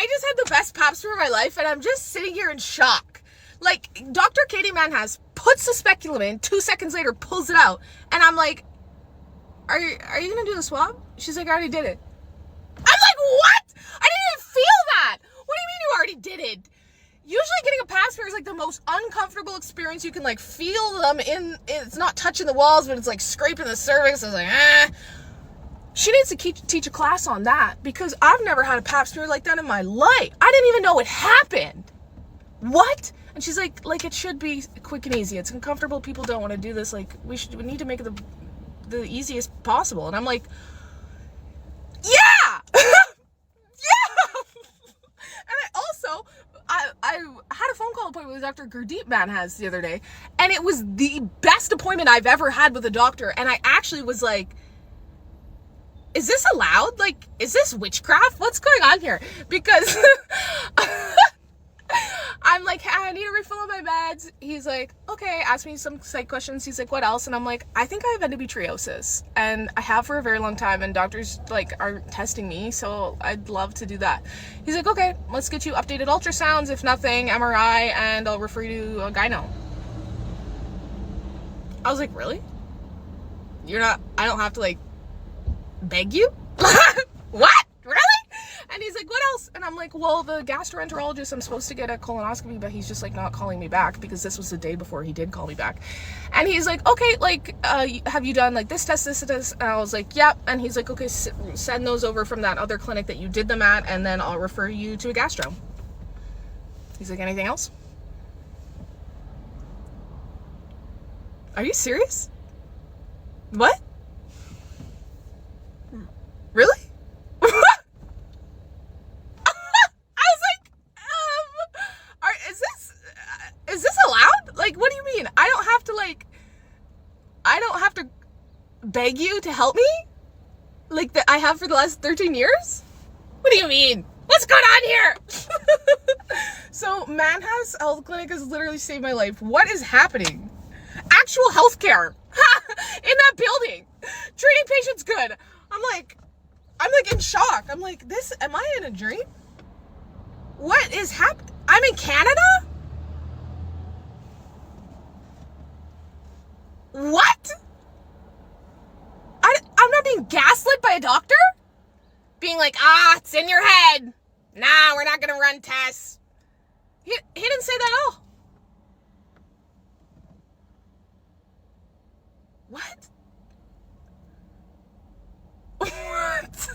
I just had the best pap smear of my life, and I'm just sitting here in shock. Like, Dr. Katie Manhas puts the speculum in, 2 seconds later pulls it out, and I'm like, are you gonna do the swab? She's like, I already did it. I'm like, what? I didn't even feel that. What do you mean you already did it? Usually getting a pap smear is like the most uncomfortable experience. You can like feel them it's not touching the walls, but it's like scraping the cervix. I was like, She needs to teach a class on that, because I've never had a pap smear like that in my life. I didn't even know it happened. What? And she's like it should be quick and easy. It's uncomfortable. People don't want to do this. Like, we need to make it the easiest possible. And I'm like, yeah! Yeah! And I had a phone call appointment with Dr. Gurdeep Manhas the other day, and it was the best appointment I've ever had with a doctor. And I actually was like, is this allowed? Like, is this witchcraft? What's going on here? Because I'm like, hey, I need a refill of my meds. He's like, okay, ask me some psych questions. He's like, what else? And I'm like, I think I have endometriosis, and I have for a very long time, and doctors like are testing me, so I'd love to do that. He's like, okay, let's get you updated ultrasounds, if nothing, MRI, and I'll refer you to a gyno. I was like, really? I don't have to like beg you? What? Really? And he's like, what else? And I'm like, well, the gastroenterologist, I'm supposed to get a colonoscopy, but he's just like not calling me back, because this was the day before he did call me back. And he's like, okay, like, have you done like this test? And I was like, yep. And he's like, okay, send those over from that other clinic that you did them at, and then I'll refer you to a gastro. He's like, anything else? Are you serious? What? Really? Is this allowed? Like, what do you mean? I don't have to beg you to help me? Like that I have for the last 13 years? What do you mean? What's going on here? So, Manhas Health Clinic has literally saved my life. What is happening? Actual healthcare in that building. Treating patients good. I'm like in shock. I'm like, am I in a dream? What is happening? I'm in Canada? What? I'm not being gaslit by a doctor? Being like, it's in your head. Nah, we're not gonna run tests. He didn't say that at all. What? What?